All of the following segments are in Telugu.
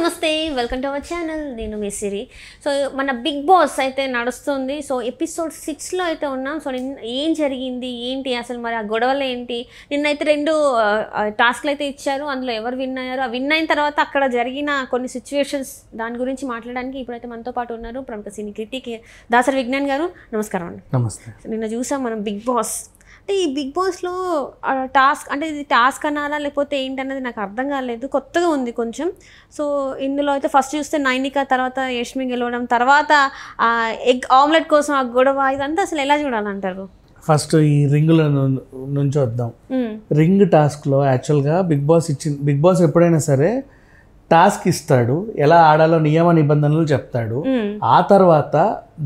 నమస్తే, వెల్కమ్ టు అవర్ ఛానల్. నేను మీ సిరి. సో మన బిగ్ బాస్ అయితే నడుస్తుంది. సో ఎపిసోడ్ 6లో అయితే ఉన్నాం. సో ఏం జరిగింది ఏంటి అసలు, మరి ఆ గొడవలు ఏంటి? నిన్నైతే 2 టాస్క్లు అయితే ఇచ్చారు. అందులో ఎవరు విన్ అయ్యారు, ఆ విన్ అయిన తర్వాత అక్కడ జరిగిన కొన్ని సిచ్యువేషన్స్ దాని గురించి మాట్లాడడానికి ఇప్పుడైతే మనతో పాటు ఉన్నారు ప్రముఖ సినీ క్రిటిక్ దాసరి విజ్ఞాన్ గారు. నమస్కారం అండి. నమస్తే. నిన్న చూసాం మనం బిగ్ బాస్. అంటే ఈ బిగ్ బాస్లో టాస్క్ అంటే ఇది టాస్క్ అనాలా లేకపోతే ఏంటన్నది నాకు అర్థం కాలేదు, కొత్తగా ఉంది కొంచెం. సో ఇందులో అయితే ఫస్ట్ చూస్తే నైనిక, తర్వాత యష్మి గెలవడం, తర్వాత ఎగ్ ఆమ్లెట్ కోసం ఆ గొడవ, ఇదంతా అసలు ఎలా చూడాలంటారు? ఫస్ట్ ఈ రింగుల నుంచి వద్దాం. రింగ్ టాస్క్లో యాక్చువల్గా బిగ్ బాస్ ఎప్పుడైనా సరే టాస్క్ ఇస్తాడు, ఎలా ఆడాలో నియమ నిబంధనలు చెప్తాడు. ఆ తర్వాత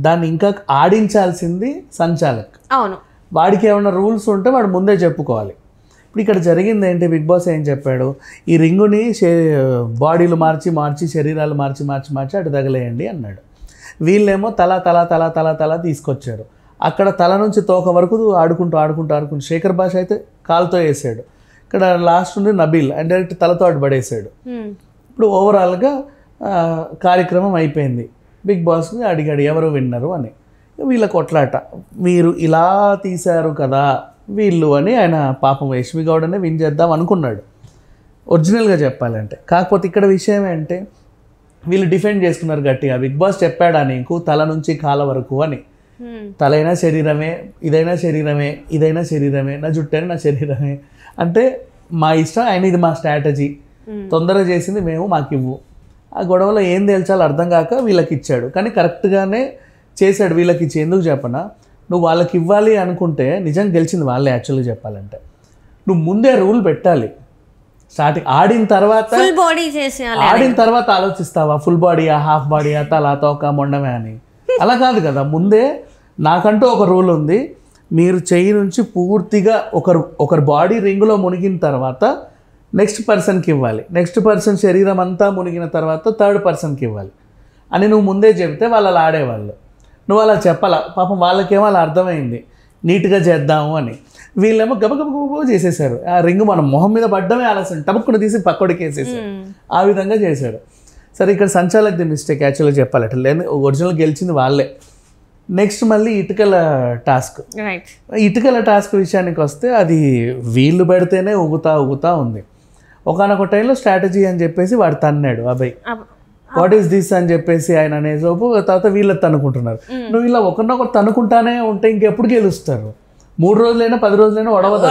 దాన్ని ఇంకా ఆడించాల్సింది సంచాలక్. అవును, వాడికి ఏమైనా రూల్స్ ఉంటే వాడు ముందే చెప్పుకోవాలి. ఇప్పుడు ఇక్కడ జరిగింది ఏంటి, బిగ్ బాస్ ఏం చెప్పాడు, ఈ రింగుని బాడీలు మార్చి శరీరాలు మార్చి అటు తగలేయండి అన్నాడు. వీళ్ళేమో తల తీసుకొచ్చారు. అక్కడ తల నుంచి తోక వరకు ఆడుకుంటూ శేఖర్ భాష అయితే కాలుతో వేసాడు. ఇక్కడ లాస్ట్ నుండి నబీల్ అండ్ డైరెక్ట్ తలతో అటు పడేసాడు. ఇప్పుడు ఓవరాల్గా కార్యక్రమం అయిపోయింది. బిగ్ బాస్ని అడిగాడు ఎవరు విన్నరు అని. వీళ్ళ కొట్లాట, మీరు ఇలా తీశారు కదా వీళ్ళు అని ఆయన పాపం యష్మి గౌడనే విన్ చేద్దాం అనుకున్నాడు ఒరిజినల్గా చెప్పాలంటే. కాకపోతే ఇక్కడ విషయం ఏంటంటే వీళ్ళు డిఫెండ్ చేసుకున్నారు గట్టిగా, బిగ్ బాస్ చెప్పాడా నీకు తల నుంచి కాళ్ళ వరకు అని. తలైనా శరీరమే, ఇదైనా శరీరమే, నా జుట్టైనా నా శరీరమే అంటే మా ఇష్టం, ఆయన ఇది మా స్ట్రాటజీ, తొందరగా చేసింది మేము, మాకు ఇవ్వు. ఆ గొడవలో ఏం తేల్చాలో అర్థం కాక వీళ్ళకి ఇచ్చాడు. కానీ కరెక్ట్గానే చేశాడు వీళ్ళకి ఇచ్చి. ఎందుకు చెప్పనా, నువ్వు వాళ్ళకి ఇవ్వాలి అనుకుంటే నిజంగా గెలిచింది వాళ్ళే. యాక్చువల్గా చెప్పాలంటే నువ్వు ముందే రూల్ పెట్టాలి. స్టార్టింగ్ ఆడిన తర్వాత ఆలోచిస్తావా ఫుల్ బాడీయా, హాఫ్ బాడీయా, తల తోక మొండమే అని? అలా కాదు కదా, ముందే నాకంటూ ఒక రూల్ ఉంది. మీరు చెయ్యి నుంచి పూర్తిగా ఒకరు బాడీ రింగులో మునిగిన తర్వాత నెక్స్ట్ పర్సన్కి ఇవ్వాలి, నెక్స్ట్ పర్సన్ శరీరం అంతా మునిగిన తర్వాత థర్డ్ పర్సన్కి ఇవ్వాలి అని నువ్వు ముందే చెబితే వాళ్ళు అలా ఆడేవాళ్ళు. నువ్వు అలా చెప్పాలా, పాపం వాళ్ళకేమో అలా అర్థమైంది నీట్గా చేద్దాము అని. వీళ్ళేమో గబగబ చేసేసారు. ఆ రింగు మనం మొహం మీద పడ్డమే ఆలస్యం, టపక్కున తీసి పక్కడికి వేసేసారు. ఆ విధంగా చేశారు. సరే, ఇక్కడ సంచాలక్ది మిస్టేక్ యాక్చువల్గా చెప్పాలంటే. లేదు, ఒరిజినల్ గెలిచింది వాళ్ళే. నెక్స్ట్ మళ్ళీ ఇటుకల టాస్క్ విషయానికి వస్తే అది వీళ్ళు పెడితేనే ఊగుతా ఉంది. ఒకనొక టైంలో స్ట్రాటజీ అని చెప్పేసి వాడు తన్నాడు అబ్బాయి, వాట్ ఈస్ దిస్ అని చెప్పేసి ఆయన అనేసోపు తర్వాత వీళ్ళకి తనుకుంటున్నారు. నువ్వు ఇలా ఒకరినొకరు తనుకుంటానే ఉంటే ఇంకెప్పుడు గెలుస్తారు? 3 రోజులైనా 10 రోజులైనా ఒడవదు.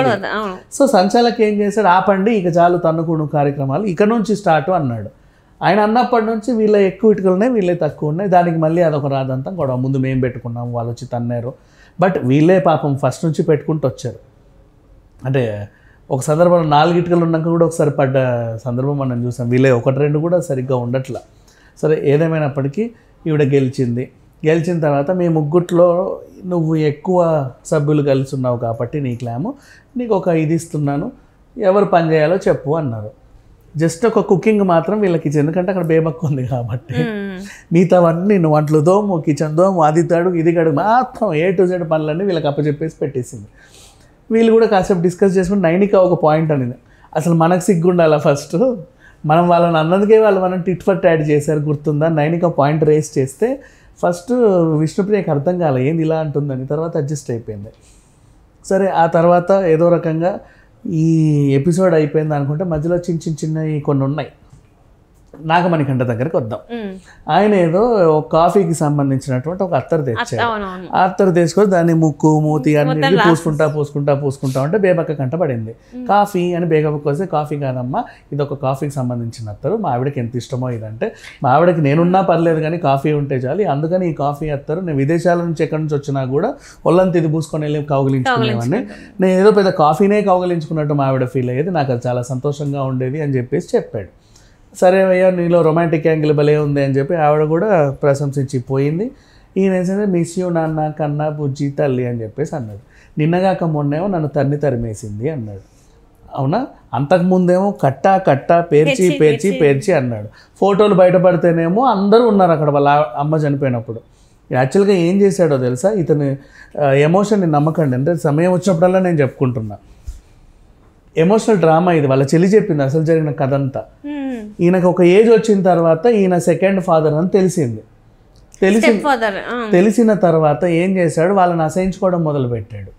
సో సంచాలక్ ఏం చేశాడు, ఆపండి ఇక చాలు తన్నుకుడు కార్యక్రమాలు, ఇక నుంచి స్టార్ట్ అన్నాడు. ఆయన అన్నప్పటి నుంచి వీళ్ళ ఎక్కువ ఇటుకలు ఉన్నాయి, వీళ్ళే తక్కువ ఉన్నాయి. దానికి మళ్ళీ అదొక రాదంతా గొడవ. ముందు మేము పెట్టుకున్నాము, వాళ్ళు వచ్చి తన్నారు. బట్ వీళ్ళే పాపం ఫస్ట్ నుంచి పెట్టుకుంటూ వచ్చారు. అంటే ఒక సందర్భంలో 4 ఇటుకలు ఉన్నాక కూడా ఒకసారి పడ్డ సందర్భం మనం చూసాం. వీళ్ళే 1-2 కూడా సరిగ్గా ఉండట్లా. సరే, ఏదేమైనప్పటికీ ఈవిడ గెలిచిన తర్వాత మీ ముగ్గుట్లో నువ్వు ఎక్కువ సభ్యులు కలిసి ఉన్నావు కాబట్టి నీ క్లాము, నీకు ఒక ఇది ఇస్తున్నాను, ఎవరు పని చేయాలో చెప్పు అన్నారు. జస్ట్ ఒక కుకింగ్ మాత్రం వీళ్ళకి ఇచ్చింది, ఎందుకంటే అక్కడ బేబక్కు ఉంది కాబట్టి. మిగతావన్నీ నువ్వు వంటలు దోము, కిచెన్ దోము, అది తాడు ఇది గడు మాత్రం A to Z పనులన్నీ వీళ్ళకి అప్పచెప్పేసి పెట్టేసింది. వీళ్ళు కూడా కాసేపు డిస్కస్ చేసుకుని నైనిక ఒక పాయింట్ అనేది, అసలు మనకు సిగ్గుండాలా ఫస్ట్, మనం వాళ్ళని అన్నదికే వాళ్ళు మనం టిట్ ఫర్ టాట్ చేశారు గుర్తుందా? నైనిక పాయింట్ రేస్ చేస్తే ఫస్ట్ విష్ణుప్రియకి అర్థం కాలే ఏంది ఇలా అంటుందని, తర్వాత అడ్జస్ట్ అయిపోయింది. సరే, ఆ తర్వాత ఏదో రకంగా ఈ ఎపిసోడ్ అయిపోయింది అనుకుంటే మధ్యలో చిన్నవి కొన్ని ఉన్నాయి. నాగమణికంఠ దగ్గరికి వద్దాం. ఆయన ఏదో కాఫీకి సంబంధించినటువంటి ఒక అత్తరు తెచ్చారు. ఆ అత్తరు తెచ్చుకొని దాన్ని ముక్కు మూతి అన్నింటినీ పూసుకుంటా ఉంటే బేబక్క కంట పడింది. కాఫీ అని బేబక్క వస్తే, కాఫీ కాదమ్మా ఇది ఒక కాఫీకి సంబంధించిన అత్తరు, మా ఆవిడకి ఎంత ఇష్టమో ఇదంటే, మా ఆవిడకి నేనున్నా పర్లేదు కానీ కాఫీ ఉంటే చాలు, అందుకని ఈ కాఫీ అత్తరు నేను విదేశాల నుంచి ఎక్కడి నుంచి వచ్చినా కూడా ఒళ్ళంత ఇది పూసుకొని వెళ్ళి కౌగిలించుకునేవాడిని, నేను ఏదో పెద్ద కాఫీనే కౌగిలించుకున్నట్టు మా ఆవిడ ఫీల్ అయ్యేది, నాకు అది చాలా సంతోషంగా ఉండేది అని చెప్పేసి చెప్పాడు. సరే అయ్యా నీలో రొమాంటిక్ యాంగిల్ భలే ఉంది అని చెప్పి ఆవిడ కూడా ప్రశంసించి పోయింది. ఈయన ఏంటంటే మిస్ యూ నాన్న, కన్నా, బుజ్జి, తల్లి అని చెప్పేసి అన్నాడు. నిన్నగాక మొన్నేమో నన్ను తరిమేసింది అన్నాడు. అవునా, అంతకుముందేమో కట్టా పేర్చి అన్నాడు. ఫోటోలు బయటపడితేనేమో అందరూ ఉన్నారు అక్కడ వాళ్ళ అమ్మ చనిపోయినప్పుడు. యాక్చువల్గా ఏం చేశాడో తెలుసా, ఇతని ఎమోషన్ని నమ్మకండి, అంటే సమయం వచ్చినప్పుడల్లా నేను చెప్పుకుంటున్నా. ఎమోషనల్ డ్రామా ఇది. వాళ్ళ చెల్లి చెప్పింది అసలు జరిగిన కథ అంతా. ఈయనకు ఒక ఏజ్ వచ్చిన తర్వాత ఈయన సెకండ్ ఫాదర్ అని తెలిసింది. తెలిసిన తర్వాత ఏం చేశాడు, వాళ్ళని అసహించుకోవడం మొదలుపెట్టాడు.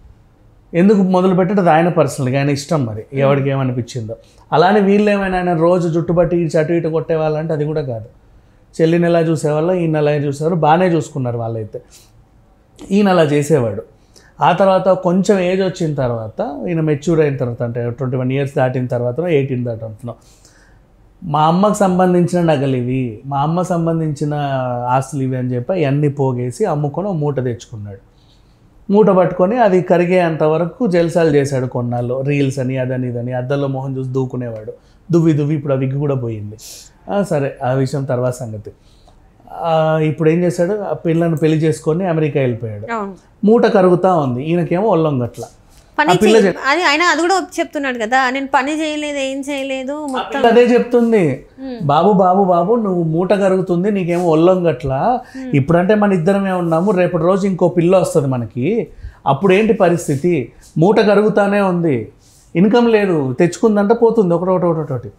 ఎందుకు మొదలుపెట్టాడు అది ఆయన పర్సనల్గా, ఆయన ఇష్టం, మరి ఎవరికి ఏమనిపించిందో. అలానే వీళ్ళు ఏమైనా ఆయన రోజు జుట్టుబట్టి అటు ఇటు కొట్టేవాళ్ళంటే అది కూడా కాదు. చెల్లిని ఎలా చూసేవాళ్ళు, ఈయన ఎలా చూసేవారు, బాగానే చూసుకున్నారు వాళ్ళైతే. ఈయన అలా చేసేవాడు. ఆ తర్వాత కొంచెం ఏజ్ వచ్చిన తర్వాత, ఈయన మెచ్యూర్ అయిన తర్వాత, అంటే 21 years దాటిన తర్వాత 18 దాటిన, మా అమ్మకు సంబంధించిన నగలు ఇవి, మా అమ్మకు సంబంధించిన ఆస్తులు ఇవి అని చెప్పి అన్నీ పోగేసి అమ్ముకొని మూట తెచ్చుకున్నాడు. మూట పట్టుకొని అది కరిగేంత వరకు జల్సాలు చేశాడు కొన్నాళ్ళు. రీల్స్ అని అదని ఇదని అద్దంలో మొహం చూసి దూకునేవాడు. దువ్వి ఇప్పుడు ఆ విగ్గు కూడా పోయింది. సరే, ఆ విషయం తర్వాత సంగతి. ఇప్పుడు ఏం చేశాడు, ఆ పిల్లను పెళ్లి చేసుకొని అమెరికా వెళ్ళిపోయాడు. మూట కరుగుతూ ఉంది, ఈయనకేమో ఒళ్ళొంగట్ల. అది ఆయన అది కూడా చెప్తున్నాడు కదా, నేను పని చేయలేదు, ఏం చేయలేదు, మొత్తం అదే చెప్తుంది. బాబు బాబు బాబు నువ్వు మూట కరుగుతుంది, నీకేమో ఒళ్ళొంగట్లా. ఇప్పుడంటే మన ఇద్దరమే ఉన్నాము, రేపటి రోజు ఇంకో పిల్ల వస్తుంది మనకి, అప్పుడేంటి పరిస్థితి? మూట కరుగుతానే ఉంది, ఇన్కమ్ లేదు, తెచ్చుకుందంటే పోతుంది ఒకటొకటి.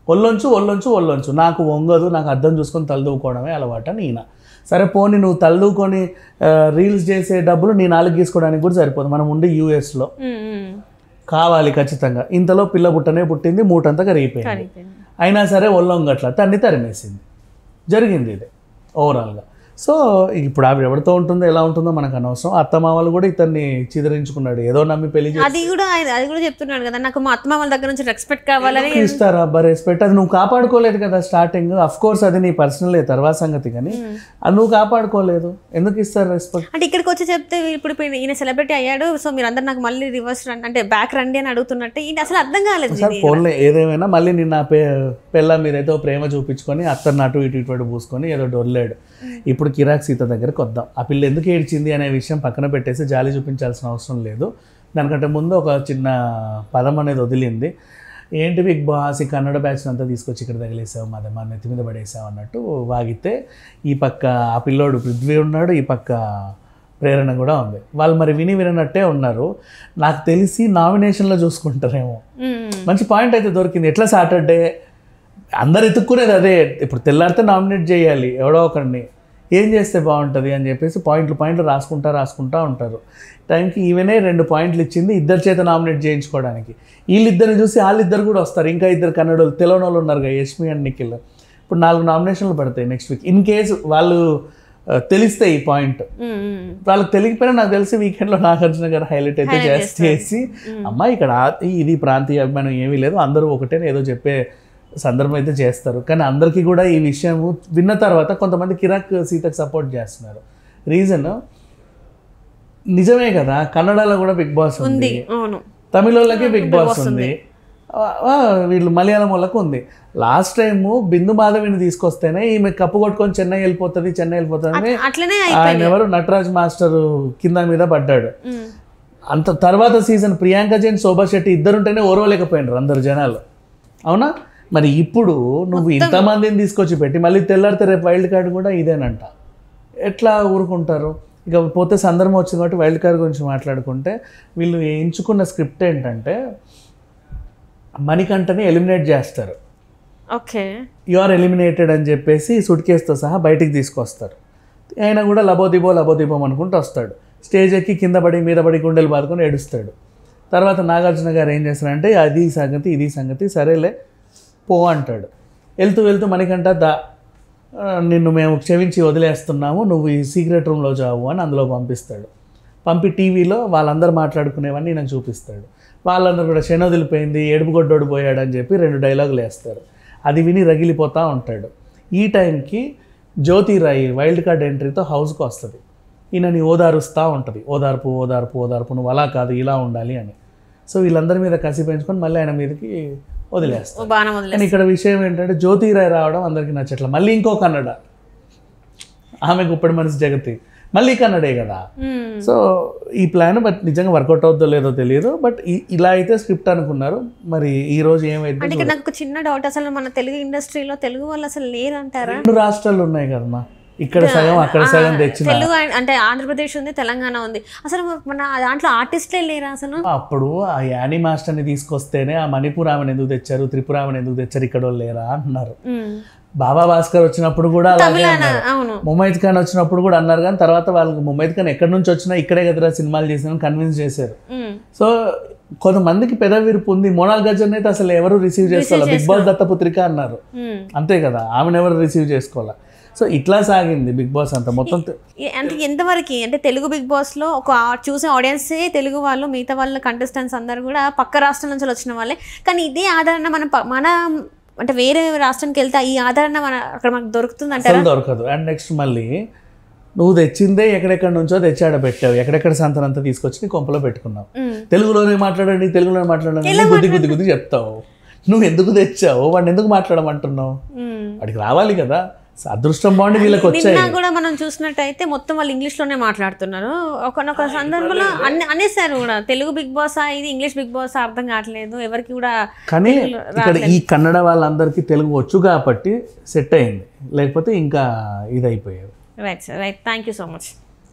ఒళ్ళొంచు నాకు వంగదు, నాకు అర్థం చూసుకొని తలదూకోవడమే అలవాట ఈయన. సరే పోనీ నువ్వు తలదూకొని రీల్స్ చేసే డబ్బులు నీ నాలుగు గీసుకోవడానికి కూడా సరిపోదు. మనం ఉండి యూఎస్లో కావాలి ఖచ్చితంగా. ఇంతలో పిల్ల పుట్టింది, మూటంతా కరిగిపోయింది. అయినా సరే ఒళ్ళొంగట్ల తన్ని తరిమేసింది. జరిగింది ఇది ఓవరాల్గా. సో ఇప్పుడు ఆవిడ ఎవరితో ఉంటుందో ఎలా ఉంటుందో మనకు అనవసరం. అత్తమామలు కూడా ఇతన్ని చిదరించుకున్నాడు, ఏదో నమ్మి పెళ్లి చేసి. అది కూడా చెప్తున్నాడు కదా, నాకు మా అత్తమామల దగ్గర నుంచి రెస్పెక్ట్ కావాలని. ఇస్తారా అబ్బా రెస్పెక్ట్? అది నువ్వు కాపాడుకోలేదు కదా స్టార్టింగ్. అఫ్ కోర్స్ అది నీ పర్సనల్ తర్వాత సంగతి, కానీ అది నువ్వు కాపాడుకోలేదు, ఎందుకు ఇస్తారు రెస్పెక్ట్? అంటే ఇక్కడికి వచ్చి చెప్తే ఇప్పుడు ఈయన సెలబ్రిటీ అయ్యాడు, సో మీరు అందరు నాకు మళ్ళీ రివర్స్ అంటే బ్యాక్ రండి అని అడుగుతున్నట్టు ఇది అసలు అర్థం కాలేదు. సార్ ఫోన్లో ఏదేమైనా మళ్ళీ నిన్న పిల్ల మీదైతే ప్రేమ చూపించుకొని అత్తను అటు ఇటు పూసుకొని ఏదో డొల్లాడు. ఇప్పుడు కిరాక్ సీత దగ్గరకు వద్దాం. ఆ పిల్ల ఎందుకు ఏడ్చింది అనే విషయం పక్కన పెట్టేసి జాలి చూపించాల్సిన అవసరం లేదు. దానికంటే ముందు ఒక చిన్న పదం అనేది వదిలింది. ఏంటి బిగ్ బాస్ ఈ కన్నడ బ్యాచ్ అంతా తీసుకొచ్చి ఇక్కడ తగిలేసావు, మా నెత్తి మీద పడేసావు అన్నట్టు వాగితే, ఈ పక్క ఆ పిల్లోడు పృథ్వీ ఉన్నాడు, ఈ పక్క ప్రేరణ కూడా ఉంది. వాళ్ళు మరి వినట్టే ఉన్నారు. నాకు తెలిసి నామినేషన్లో చూసుకుంటారేమో. మంచి పాయింట్ అయితే దొరికింది. ఎట్లా సాటర్డే అందరు ఎత్తుక్కునేది అదే, ఇప్పుడు తెల్లారితే నామినేట్ చేయాలి ఎవడో ఒకరిని, ఏం చేస్తే బాగుంటుంది అని చెప్పేసి పాయింట్లు రాసుకుంటా ఉంటారు. టైంకి ఈవెనే 2 పాయింట్లు ఇచ్చింది ఇద్దరి చేత నామినేట్ చేయించుకోవడానికి. వీళ్ళిద్దరిని చూసి వాళ్ళిద్దరు కూడా వస్తారు. ఇంకా ఇద్దరు కన్నడోళ్ళు తెలియని వాళ్ళు ఉన్నారు కదా, యష్మి అండ్ నిఖిల్. ఇప్పుడు 4 నామినేషన్లు పడతాయి నెక్స్ట్ వీక్. ఇన్ కేసు వాళ్ళు తెలిస్తే ఈ పాయింట్, వాళ్ళకి తెలియకపోయినా నాకు తెలిసి వీకెండ్లో నాగార్జున గారు హైలైట్ అయితే చేసి అమ్మా ఇక్కడ ఇది ప్రాంతీయ అభిమానం ఏమీ లేదు, అందరూ ఒకటే ఏదో చెప్పే సందర్భం అయితే చేస్తారు. కానీ అందరికీ కూడా ఈ విషయం విన్న తర్వాత కొంతమంది కిరాక్ సీతకు సపోర్ట్ చేస్తున్నారు. రీజన్ నిజమే కదా, కన్నడలో కూడా బిగ్ బాస్ ఉంది, తమిళ వాళ్ళకి బిగ్ బాస్ ఉంది, వీళ్ళు మలయాళం వాళ్ళకు ఉంది. లాస్ట్ టైము బిందు మాధవిని తీసుకొస్తేనే ఈమె కప్పు కొట్టుకొని చెన్నై వెళ్ళిపోతుంది అని ఆయన ఎవరు నటరాజ్ మాస్టర్ కింద మీద పడ్డాడు. అంత తర్వాత సీజన్ ప్రియాంక జైన్, శోభా శెట్టి ఇద్దరుంటేనే ఓరవలేకపోయినారు అందరు జనాలు. అవునా? మరి ఇప్పుడు నువ్వు ఇంతమందిని తీసుకొచ్చి పెట్టి మళ్ళీ తెల్లారితే రేపు వైల్డ్ కార్డ్ కూడా ఇదేనంట, ఎట్లా ఊరుకుంటారు? ఇక పోతే సందర్భం వచ్చింది కాబట్టి వైల్డ్ కార్డ్ గురించి మాట్లాడుకుంటే, వీళ్ళు ఎంచుకున్న స్క్రిప్ట్ ఏంటంటే మణికంఠని ఎలిమినేట్ చేస్తారు. ఓకే, యు ఆర్ ఎలిమినేటెడ్ అని చెప్పేసి సూట్ కేసుతో సహా బయటికి తీసుకొస్తారు. ఆయన కూడా లబోదిబోం అనుకుంటూ వస్తాడు. స్టేజ్ ఎక్కి కింద పడి మీద పడి గుండెలు బాదుకొని ఏడుస్తాడు. తర్వాత నాగార్జున గారు ఏం చేస్తారంటే అది సంగతి ఇది సంగతి, సరేలే పో అంటాడు. వెళ్తూ మణికంఠ నిన్ను మేము క్షమించి వదిలేస్తున్నాము, నువ్వు ఈ సీక్రెట్ రూమ్లో జావు అని అందులో పంపిస్తాడు. పంపి టీవీలో వాళ్ళందరూ మాట్లాడుకునేవన్నీ నాకు చూపిస్తాడు. వాళ్ళందరూ కూడా వదిలిపోయింది, ఏడుపుగొడ్డోడు పోయాడు అని చెప్పి 2 డైలాగులు వేస్తారు. అది విని రగిలిపోతూ ఉంటాడు. ఈ టైంకి జ్యోతిరాయి వైల్డ్ కార్డ్ ఎంట్రీతో హౌస్కి వస్తుంది. ఈయనని ఓదారుస్తూ ఉంటుంది, ఓదార్పు నువ్వు అలా కాదు ఇలా ఉండాలి అని. సో వీళ్ళందరి మీద కసి పెంచుకొని మళ్ళీ ఆయన మీదకి వదిలేస్తాడు. కానీ ఇక్కడ విషయం ఏంటంటే జ్యోతిరాయ్ రావడం అందరికీ నచ్చట్ల. మళ్ళీ ఇంకో కన్నడ, ఆమె గుప్పడి మనిషి జగతి, మళ్ళీ కన్నడే కదా. సో ఈ ప్లాన్ బట్ నిజంగా వర్కౌట్ అవుతుందో లేదో తెలియదు. బట్ ఇలా అయితే స్క్రిప్ట్ అనుకున్నారు. మరి ఈ రోజు ఏమైతే నాకు చిన్న డౌట్, అసలు మన తెలుగు ఇండస్ట్రీలో తెలుగు వాళ్ళు అసలు లేరు అంటారా? 2 రాష్ట్రాలు ఉన్నాయి కదమ్మా, ఇక్కడ సగం అక్కడ సగం తెచ్చిన. తెలుగు అంటే ఆంధ్రప్రదేశ్ ఉంది, తెలంగాణ ఉంది. అసలు మన దాంట్లో ఆర్టిస్ట్లే లేరా అసలు? అప్పుడు ఆ యానీ మాస్టర్ని తీసుకొస్తేనే ఆ మణిపూర్ ఆమెను ఎందుకు తెచ్చారు, త్రిపుర ఆమెను ఎందుకు తెచ్చారు, ఇక్కడ లేరా అంటున్నారు. బాబా భాస్కర్ వచ్చినప్పుడు కూడా అలాగే అన్నారు. ముమైత్ ఖాన్ వచ్చినప్పుడు కూడా అన్నారు. కానీ తర్వాత వాళ్ళకి ముమైత్ ఖాన్ ఎక్కడి నుంచి వచ్చినా ఇక్కడే కదరా సినిమాలు చేసిన కన్విన్స్ చేశారు. సో కొంతమందికి పెదవిరుపు ఉంది. మోనాల్ గజ్జర్ని అయితే అసలు ఎవరు రిసీవ్ చేసుకోవాలి, బిగ్ బాస్ దత్తపుత్రిక అన్నారు అంతే కదా, ఆమెను ఎవరు రిసీవ్ చేసుకోవాలా. సో ఇట్లా సాగింది బిగ్ బాస్ అంతా మొత్తం. అంటే ఎంతవరకు అంటే తెలుగు బిగ్ బాస్లో ఒక చూసే ఆడియన్సే తెలుగు వాళ్ళు, మిగతా వాళ్ళ కంటెస్టెంట్స్ అందరు కూడా పక్క రాష్ట్రం నుంచి వచ్చిన వాళ్ళే. కానీ ఇదే ఆదరణ మన అంటే వేరే రాష్ట్రానికి వెళ్తే ఈ ఆదరణ అక్కడ మనకు దొరుకుతుంది అంటే దొరకదు. అండ్ నెక్స్ట్ మళ్ళీ నువ్వు తెచ్చిందే ఎక్కడెక్కడి నుంచో తెచ్చాడ పెట్టావు, ఎక్కడెక్కడ సంతనంతా తీసుకొచ్చి నీ కొంపలో పెట్టుకున్నావు. తెలుగులోనే మాట్లాడండి, తెలుగులోనే మాట్లాడండి గుద్ది చెప్తావు. నువ్వు ఎందుకు తెచ్చావు, వాడిని ఎందుకు మాట్లాడమంటున్నావు? వాడికి రావాలి కదా. అదృష్టం బాగుండి వీళ్ళకి వచ్చాయి. కూడా మనం చూసినట్టయితే మొత్తం వాళ్ళు ఇంగ్లీష్ లోనే మాట్లాడుతున్నారు. ఒకనొక సందర్భంలో అనేసారు కూడా తెలుగు బిగ్ బాస్ ఇది ఇంగ్లీష్ బిగ్ బాస్ అర్థం కావట్లేదు ఎవరికి కూడా. కానీ ఇక్కడ ఈ కన్నడ వాళ్ళందరికీ తెలుగు వచ్చు కాబట్టి సెట్ అయింది, లేకపోతే ఇంకా ఇది అయిపోయేది. Right sir, right. Thank you so much.